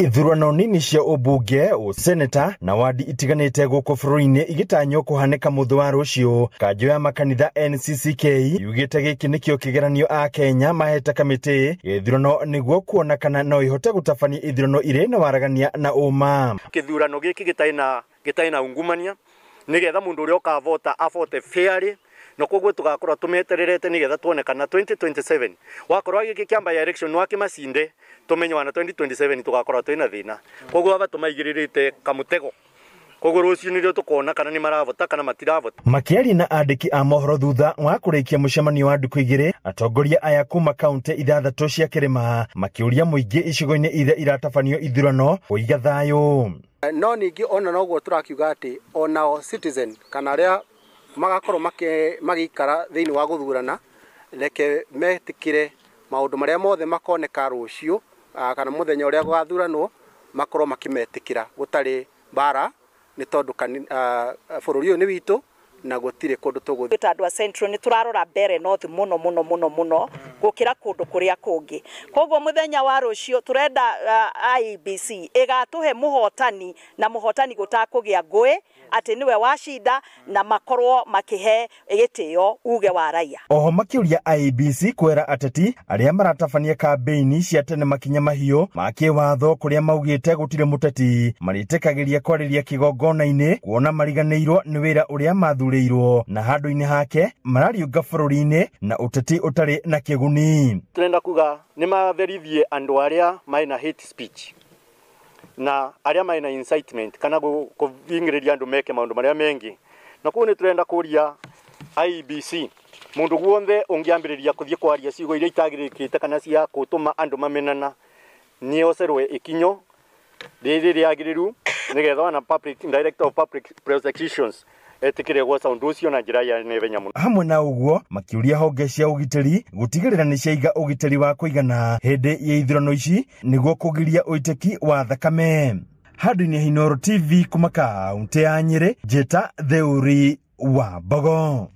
Ithurano nini cia ubunge, useneta na wadi itiganite guku bũrũri-inĩ igĩtanywo kũhanĩka mũthĩ wa rũciũ. Kanjũ ya makanitha NCCK yugĩte gĩkĩ nĩkĩo kĩgeranio a Kenya mahete kamĩtĩ ithurano nĩguo kuona kana no ihote gũtabania ithurano irĩ na waragania na ũma. Kĩthurano gĩkĩ gĩtarĩ na ungumania nĩgetha mũndũ ũrĩa ũkavota avote fairly, na koguo tugakorwo tumetererete nigetha tuone kana 2027 wakorwo gĩkĩ kĩamba ya election wakĩmacinde tumenye wana 2027 tugakorwo twina thina. Koguo aba tumaigĩrĩrĩte kamũtego, koguo rũciũ nĩrĩo tukona kana nĩ maravota kana matiravota. Makĩaria na andĩki a mohoro thutha wa kũrĩkia mũcemanio wa ndukũ igĩrĩ, atongoria aya kuma kaunti ithathatũ cia kĩrĩma makĩũria mũingĩ icigo-inĩ iria iratabanio ithurano kũiga thayũ. No ningĩ ona noguo tũrakiuga atĩ onao citizen kana arĩa magakorwo magĩikara thĩinĩ wa gũthurana reke metĩkĩre maũndũ marĩa mothe makoneka rũciũ kana mũthenya ũrĩa gũgathuranwo makorwo makimetĩkĩra gũtarĩ mbara, nĩ tondũ bũrũri ũyũ nĩ witũ na gũtirĩ kũndũ tũgũthiĩ. Andũ a Central nĩ tũrarora mbere north mũno gũkĩra kũndũ kũrĩa kũngĩ. Koguo mũthenya wa rũciũ tũrenda IEBC ĩgatũhe mũhotani na mũhotani gũtakũgĩa ngũĩ atĩ niwe wacinda na makorwo makĩhe gĩtĩo uge wa raia. Oho makĩũria IEBC kwera ateti arĩa maratabania kambeini cia tene makinya mahiũ ma kĩwatho kũrĩa maugĩte gũtirĩ mũteti marĩtĩkagĩria kwarĩria kĩgongona-inĩ kuona mariganĩirwo nĩ wĩra ũrĩa mathurĩirwo na handũ-inĩ hake marariũnga bũrũri-inĩ na ũteti ũtarĩ na kĩguni. Turenda kuga nĩ maverithie andũ arĩa maina hate speech na arĩa maina incitement kana kũvingĩrĩria andũ meke maũndũ marĩa mengi. Na koguo nĩ turenda kũria IEBC mũndũ guothe ũngĩambĩrĩria kũthiĩ kwaria ciugo iria itagĩrĩkĩte kana cia gũtũma andũ mamenana nĩ ocerwe ikinyo rĩrĩ rĩagĩrĩru nĩgetha wana Director of Public Prosecutions etikire gwa sound ucio na njĩra ya nethenya mũno. Hamwe na ũguo makĩũria honge cia ũgitĩri gũtigĩrĩra nĩ ciaiga ũgitĩri wa kũigana hĩndĩ ya ithurano ici nĩguo kũgiria ũitĩki wa thakame. Handũ-inĩ Inooro TV kuma kaunti ya Nyĩrĩ, njĩta Theuri wa Mbogo.